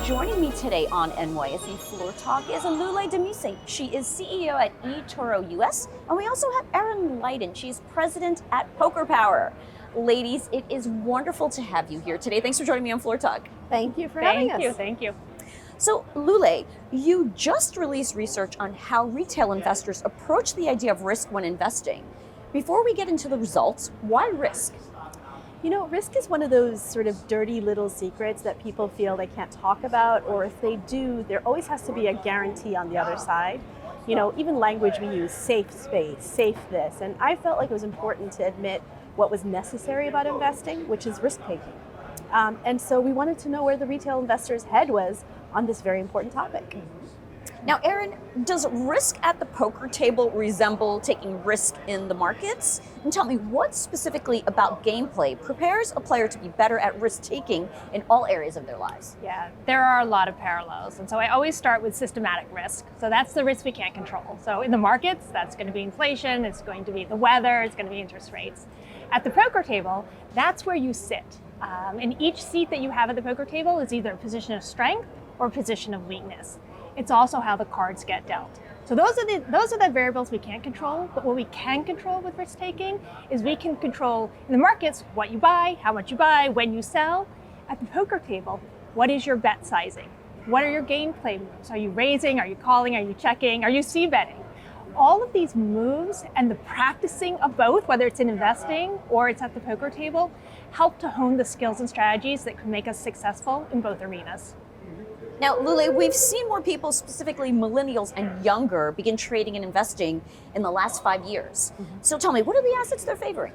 Joining me today on NYSE Floor Talk is Lule Demmissie. She is CEO at eToro US, and we also have Erin Lydon. She's president at Poker Power. Ladies, it is wonderful to have you here today. Thanks for joining me on Floor Talk. Thank you for having us. Thank you. So, Lule, you just released research on how retail investors approach the idea of risk when investing. Before we get into the results, why risk? You know, risk is one of those sort of dirty little secrets that people feel they can't talk about, or if they do, there always has to be a guarantee on the other side. You know, even language we use, safe space, safe this, and I felt like it was important to admit what was necessary about investing, which is risk taking. And so we wanted to know where the retail investor's head was on this very important topic. Now, Erin, does risk at the poker table resemble taking risk in the markets? And tell me, what specifically about gameplay prepares a player to be better at risk-taking in all areas of their lives? Yeah, there are a lot of parallels. And so I always start with systematic risk. So that's the risk we can't control. So in the markets, that's going to be inflation, it's going to be the weather, it's going to be interest rates. At the poker table, that's where you sit. And each seat that you have at the poker table is either a position of strength or a position of weakness. It's also how the cards get dealt. So those are the variables we can't control, but what we can control with risk taking is we can control in the markets what you buy, how much you buy, when you sell. At the poker table, what is your bet sizing? What are your gameplay moves? Are you raising, are you calling, are you checking, are you c-betting? All of these moves and the practicing of both, whether it's in investing or it's at the poker table, help to hone the skills and strategies that can make us successful in both arenas. Now, Lule, we've seen more people, specifically millennials and younger, begin trading and investing in the last 5 years. So tell me, what are the assets they're favoring?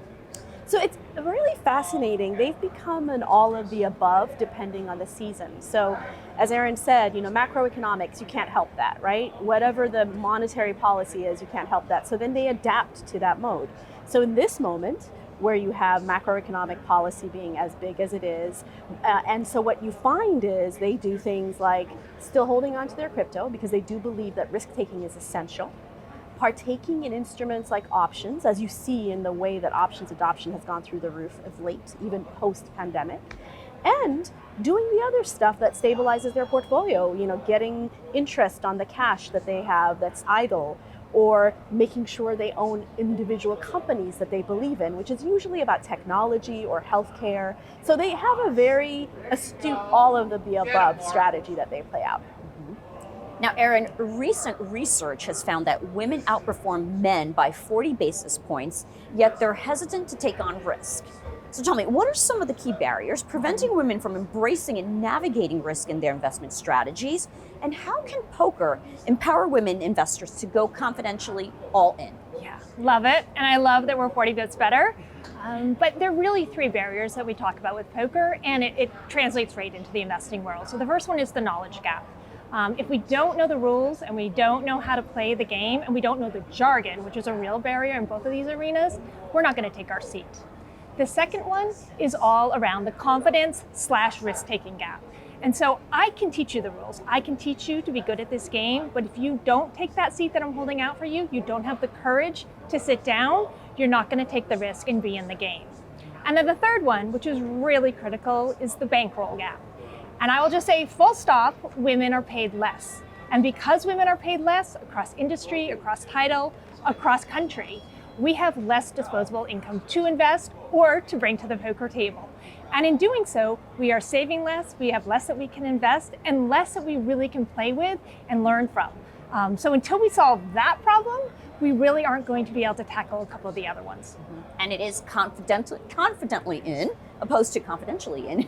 So it's really fascinating. They've become an all of the above depending on the season. So as Erin said, you know, macroeconomics, you can't help that, right? Whatever the monetary policy is, you can't help that. So then they adapt to that mode. So in this moment, where you have macroeconomic policy being as big as it is. And so what you find is they do things like still holding on to their crypto because they do believe that risk taking is essential. Partaking in instruments like options, as you see in the way that options adoption has gone through the roof of late, even post-pandemic. And doing the other stuff that stabilizes their portfolio, you know, getting interest on the cash that they have that's idle, or making sure they own individual companies that they believe in, which is usually about technology or healthcare. So they have a very astute, all of the above strategy that they play out. Now, Erin, recent research has found that women outperform men by 40 basis points, yet they're hesitant to take on risk. So tell me, what are some of the key barriers preventing women from embracing and navigating risk in their investment strategies? And how can poker empower women investors to go confidentially all in? Yeah, love it. And I love that we're 40 bits better. But there are really three barriers that we talk about with poker, and it translates right into the investing world. So the first one is the knowledge gap. If we don't know the rules and we don't know how to play the game and we don't know the jargon, which is a real barrier in both of these arenas, we're not going to take our seat. The second one is all around the confidence/risk-taking gap. And so I can teach you the rules. I can teach you to be good at this game, but if you don't take that seat that I'm holding out for you, you don't have the courage to sit down, you're not going to take the risk and be in the game. And then the third one, which is really critical, is the bankroll gap. And I will just say, full stop, women are paid less. And because women are paid less across industry, across title, across country, we have less disposable income to invest or to bring to the poker table. And in doing so, we are saving less, we have less that we can invest, and less that we really can play with and learn from. So until we solve that problem, we really aren't going to be able to tackle a couple of the other ones. And it is confidently in, opposed to confidentially in.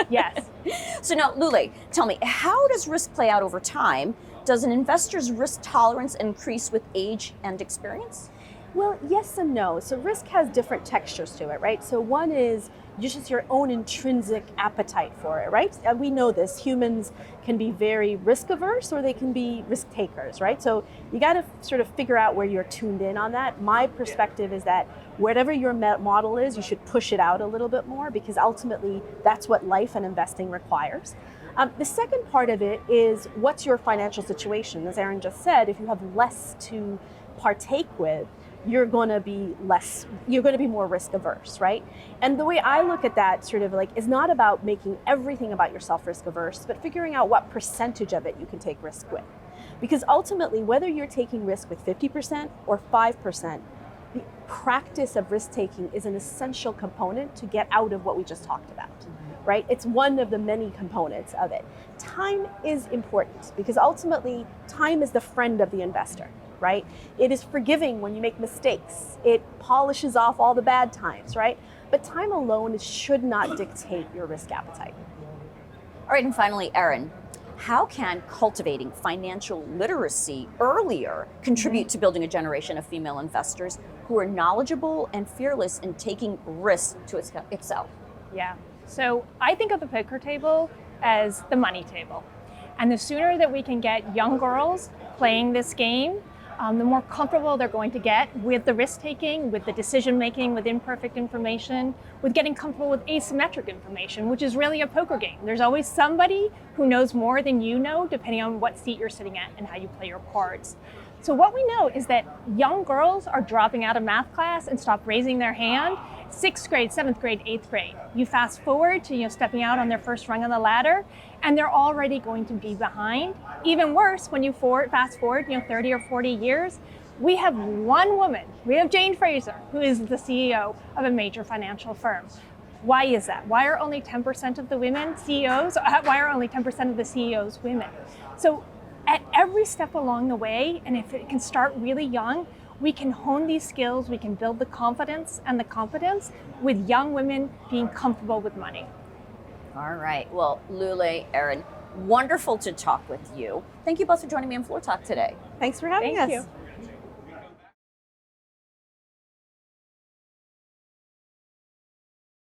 Yes. So now, Lule, tell me, how does risk play out over time? Does an investor's risk tolerance increase with age and experience? Well, yes and no. So risk has different textures to it, right? So one is just your own intrinsic appetite for it, right? And we know this. Humans can be very risk averse or they can be risk takers, right? So you got to sort of figure out where you're tuned in on that. My perspective is that whatever your model is, you should push it out a little bit more because ultimately that's what life and investing requires. The second part of it is what's your financial situation? As Erin just said, if you have less to partake with, you're going to be more risk averse, right? And the way I look at that sort of like is not about making everything about yourself risk averse, but figuring out what percentage of it you can take risk with. Because ultimately, whether you're taking risk with 50% or 5%, the practice of risk taking is an essential component to get out of what we just talked about, right? It's one of the many components of it. Time is important because ultimately time is the friend of the investor, right? It is forgiving when you make mistakes. It polishes off all the bad times, right? But time alone should not dictate your risk appetite. All right, and finally, Erin, how can cultivating financial literacy earlier contribute to building a generation of female investors who are knowledgeable and fearless in taking risks to excel? Yeah. So I think of the poker table as the money table. And the sooner that we can get young girls playing this game, the more comfortable they're going to get with the risk taking, with the decision making, with imperfect information, with getting comfortable with asymmetric information, which is really a poker game. There's always somebody who knows more than you know, depending on what seat you're sitting at and how you play your cards. So what we know is that young girls are dropping out of math class and stop raising their hand 6th grade, 7th grade, 8th grade. You fast forward to stepping out on their first rung on the ladder, and they're already going to be behind. Even worse, when you fast forward 30 or 40 years, we have one woman, we have Jane Fraser, who is the CEO of a major financial firm. Why is that? Why are only 10% of the women CEOs? Why are only 10% of the CEOs women? So at every step along the way, and if it can start really young, we can hone these skills, we can build the confidence and the competence with young women being comfortable with money. All right. Well, Lule, Erin, wonderful to talk with you. Thank you both for joining me on Floor Talk today. Thanks for having us. Thank you.